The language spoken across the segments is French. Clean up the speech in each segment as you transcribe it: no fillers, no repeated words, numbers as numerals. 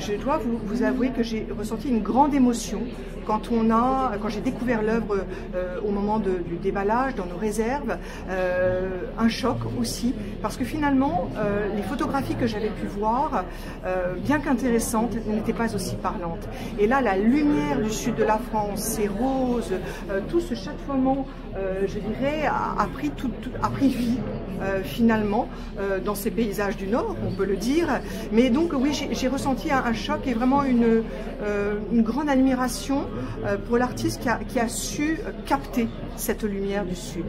je dois vous avouer que j'ai ressenti une grande émotion quand j'ai découvert l'œuvre au moment du déballage dans nos réserves, un choc aussi, parce que finalement les photographies que j'avais pu voir, bien qu'intéressantes, n'étaient pas aussi parlantes. Et là, la lumière du sud de la France, ces roses, tout ce chatoiement, je dirais, a pris vie finalement dans ces paysages du Nord, on peut le dire. Mais donc oui, j'ai ressenti un choc et vraiment une grande admiration pour l'artiste qui a su capter cette lumière du Sud.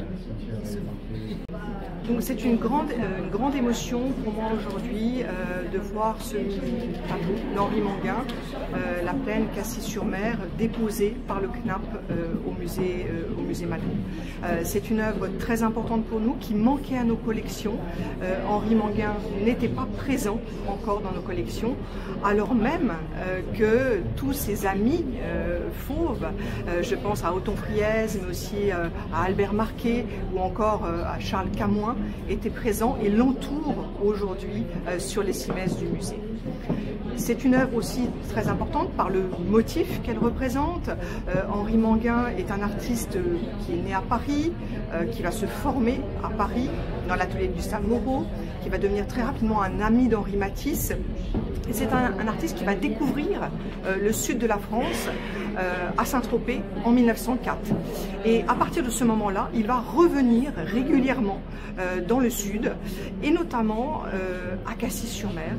Donc c'est une grande émotion pour moi aujourd'hui de voir ce tableau d'Henri Manguin, La Plaine Cassis-sur-Mer, déposé par le CNAP au musée Malraux. C'est une œuvre très importante pour nous qui manquait à nos collections. Henri Manguin n'était pas présent encore dans nos collections, alors même que tous ses amis fauves, je pense à Othon Friese, mais aussi à Albert Marquet ou encore à Charles Camoin, étaient présents et l'entourent aujourd'hui sur les cimaises du musée. C'est une œuvre aussi très importante par le motif qu'elle représente. Henri Manguin est un artiste qui est né à Paris, qui va se former à Paris dans l'atelier de Gustave Moreau, qui va devenir très rapidement un ami d'Henri Matisse. Et c'est un artiste qui va découvrir le sud de la France à Saint-Tropez en 1904. Et à partir de ce moment-là, il va revenir régulièrement dans le sud, et notamment à Cassis-sur-Mer,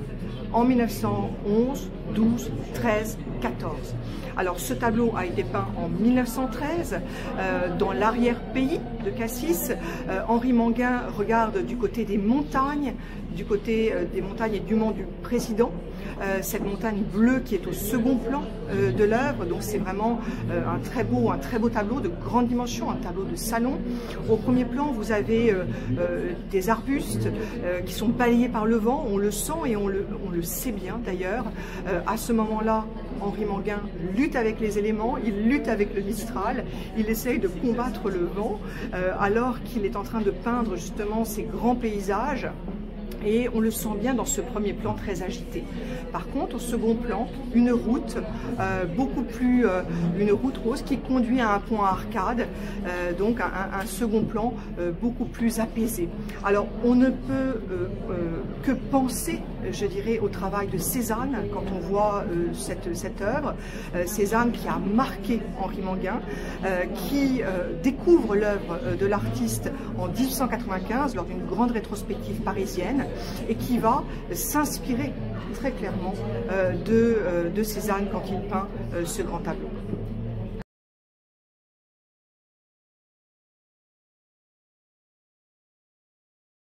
en 1911, 12, 13, 14. Alors ce tableau a été peint en 1913 dans l'arrière-pays de Cassis. Henri Manguin regarde du côté des montagnes, et du Mont du Président, cette montagne bleue qui est au second plan de l'œuvre. Donc c'est vraiment un très beau tableau de grande dimension, un tableau de salon. Au premier plan, vous avez des arbustes qui sont balayés par le vent, on le sent et on le sait bien d'ailleurs. À ce moment-là, Henri Manguin lutte avec les éléments, il lutte avec le Mistral, il essaye de combattre le vent alors qu'il est en train de peindre justement ces grands paysages. Et on le sent bien dans ce premier plan très agité. Par contre, au second plan, une route une route rose qui conduit à un pont à arcade, donc un second plan beaucoup plus apaisé. Alors, on ne peut que penser, je dirais, au travail de Cézanne quand on voit cette œuvre. Cézanne qui a marqué Henri Manguin, qui découvre l'œuvre de l'artiste en 1895 lors d'une grande rétrospective parisienne, et qui va s'inspirer très clairement de Cézanne quand il peint ce grand tableau.